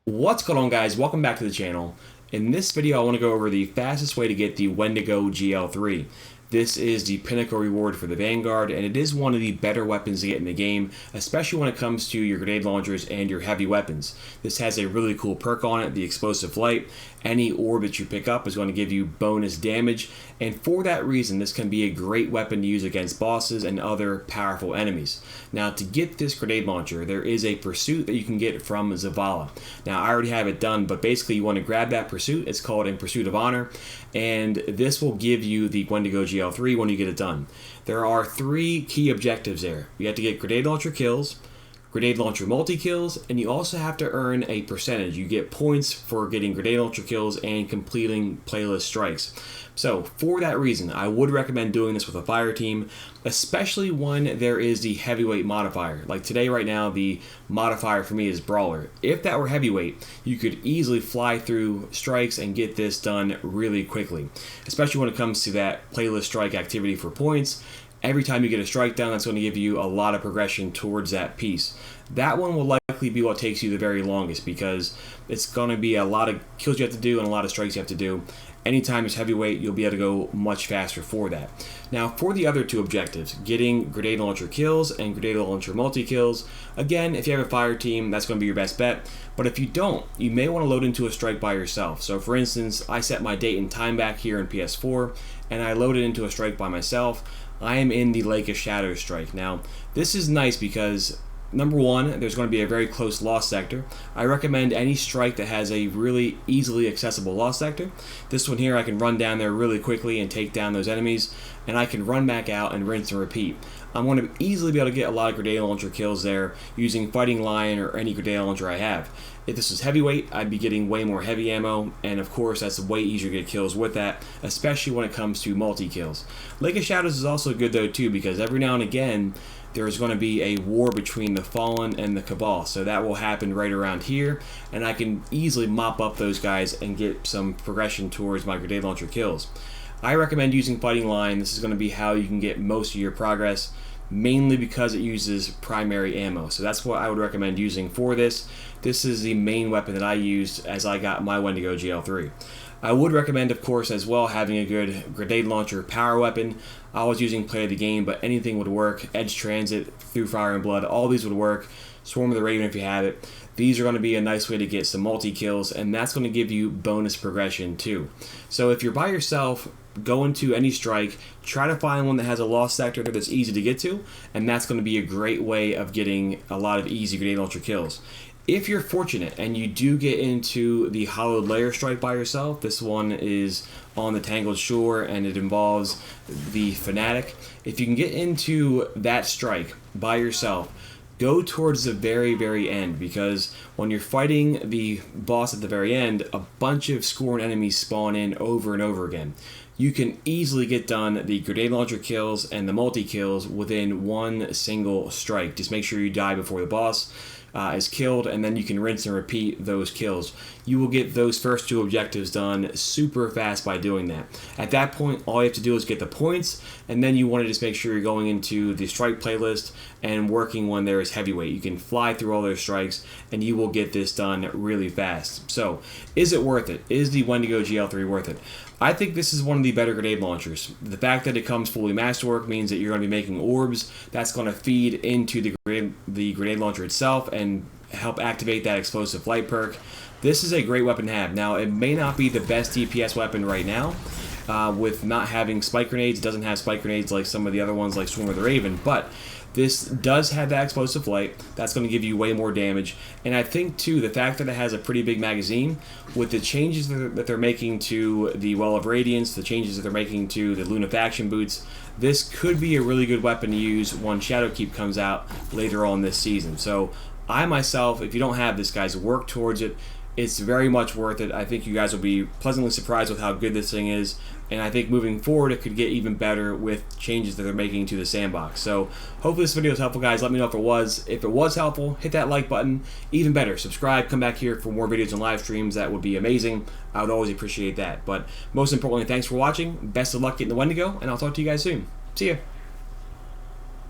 What's going on, guys? Welcome back to the channel. In this video I want to go over the fastest way to get the WENDIGO-GL3. This is the Pinnacle reward for the Vanguard, and it is one of the better weapons to get in the game, especially when it comes to your grenade launchers and your heavy weapons. This has a really cool perk on it, the Explosive Light. Any orb that you pick up is going to give you bonus damage, and for that reason this can be a great weapon to use against bosses and other powerful enemies. Now, to get this grenade launcher, there is a pursuit that you can get from Zavala. Now, I already have it done, but basically you want to grab that pursuit. It's called In Pursuit of Honor, and this will give you the WENDIGO-GL3 when you get it done. There are three key objectives there. You have to get grenade launcher kills, grenade launcher multi-kills, and you also have to earn a percentage. You get points for getting grenade launcher kills and completing playlist strikes. So for that reason, I would recommend doing this with a fire team, especially when there is the heavyweight modifier. Like today, right now, the modifier for me is brawler. If that were heavyweight, you could easily fly through strikes and get this done really quickly, especially when it comes to that playlist strike activity for points. Every time you get a strike down, that's going to give you a lot of progression towards that piece. That one will likely be what takes you the very longest, because it's going to be a lot of kills you have to do and a lot of strikes you have to do. Anytime there's heavyweight, you'll be able to go much faster for that. Now, for the other two objectives, getting grenade launcher kills and grenade launcher multi-kills, again, if you have a fire team, that's going to be your best bet. But if you don't, you may want to load into a strike by yourself. So for instance, I set my date and time back here in PS4, and I loaded into a strike by myself. I am in the Lake of Shadows strike. Now, this is nice because number one, there's going to be a very close loss sector. I recommend any strike that has a really easily accessible loss sector. This one here, I can run down there really quickly and take down those enemies, and I can run back out and rinse and repeat. I'm going to easily be able to get a lot of grenade launcher kills there using Fighting Lion or any grenade launcher I have. If this was heavyweight, I'd be getting way more heavy ammo, and of course that's way easier to get kills with that, especially when it comes to multi-kills. Lake of Shadows is also good though too, because every now and again there's going to be a war between the Fallen and the Cabal, so that will happen right around here, and I can easily mop up those guys and get some progression towards my grenade launcher kills. I recommend using Fighting Lion. This is going to be how you can get most of your progress, mainly because it uses primary ammo. So that's what I would recommend using for this. This is the main weapon that I used as I got my WENDIGO-GL3. I would recommend, of course, as well, having a good grenade launcher power weapon. I was using Play of the Game, but anything would work. Edge Transit, Through Fire and Blood, all these would work. Swarm of the Raven if you have it. These are going to be a nice way to get some multi-kills, and that's going to give you bonus progression too. So if you're by yourself, go into any strike, try to find one that has a loss sector that's easy to get to, and that's going to be a great way of getting a lot of easy grenade launcher kills. If you're fortunate and you do get into the Hallowed Lair strike by yourself, this one is on the Tangled Shore and it involves the Fanatic. If you can get into that strike by yourself, go towards the very end, because when you're fighting the boss at the very end, a bunch of scorn enemies spawn in over and over again. You can easily get done the grenade launcher kills and the multi-kills within one single strike. Just make sure you die before the boss is killed, and then you can rinse and repeat those kills. You will get those first two objectives done super fast by doing that. At that point, all you have to do is get the points, and then you want to just make sure you're going into the strike playlist and working when there is heavyweight. You can fly through all those strikes, and you will get this done really fast. So, is it worth it? Is the WENDIGO-GL3 worth it? I think this is one of the better grenade launchers. The fact that it comes fully masterwork means that you're going to be making orbs. That's going to feed into the grenade launcher itself and help activate that explosive light perk. This is a great weapon to have. Now, it may not be the best DPS weapon right now, with not having spike grenades. It doesn't have spike grenades like some of the other ones like Swarm of the Raven, but this does have that explosive light. That's going to give you way more damage. And I think, too, the fact that it has a pretty big magazine, with the changes that they're making to the Well of Radiance, the changes that they're making to the Lunafaction boots, this could be a really good weapon to use when Shadowkeep comes out later on this season. So I myself, if you don't have this, guys, work towards it. It's very much worth it. I think you guys will be pleasantly surprised with how good this thing is, and I think moving forward it could get even better with changes that they're making to the sandbox. So hopefully this video is helpful, guys. Let me know if it was. If it was helpful, hit that like button. Even better, subscribe, come back here for more videos and live streams. That would be amazing. I would always appreciate that. But most importantly, thanks for watching. Best of luck getting the Wendigo, and I'll talk to you guys soon. See ya.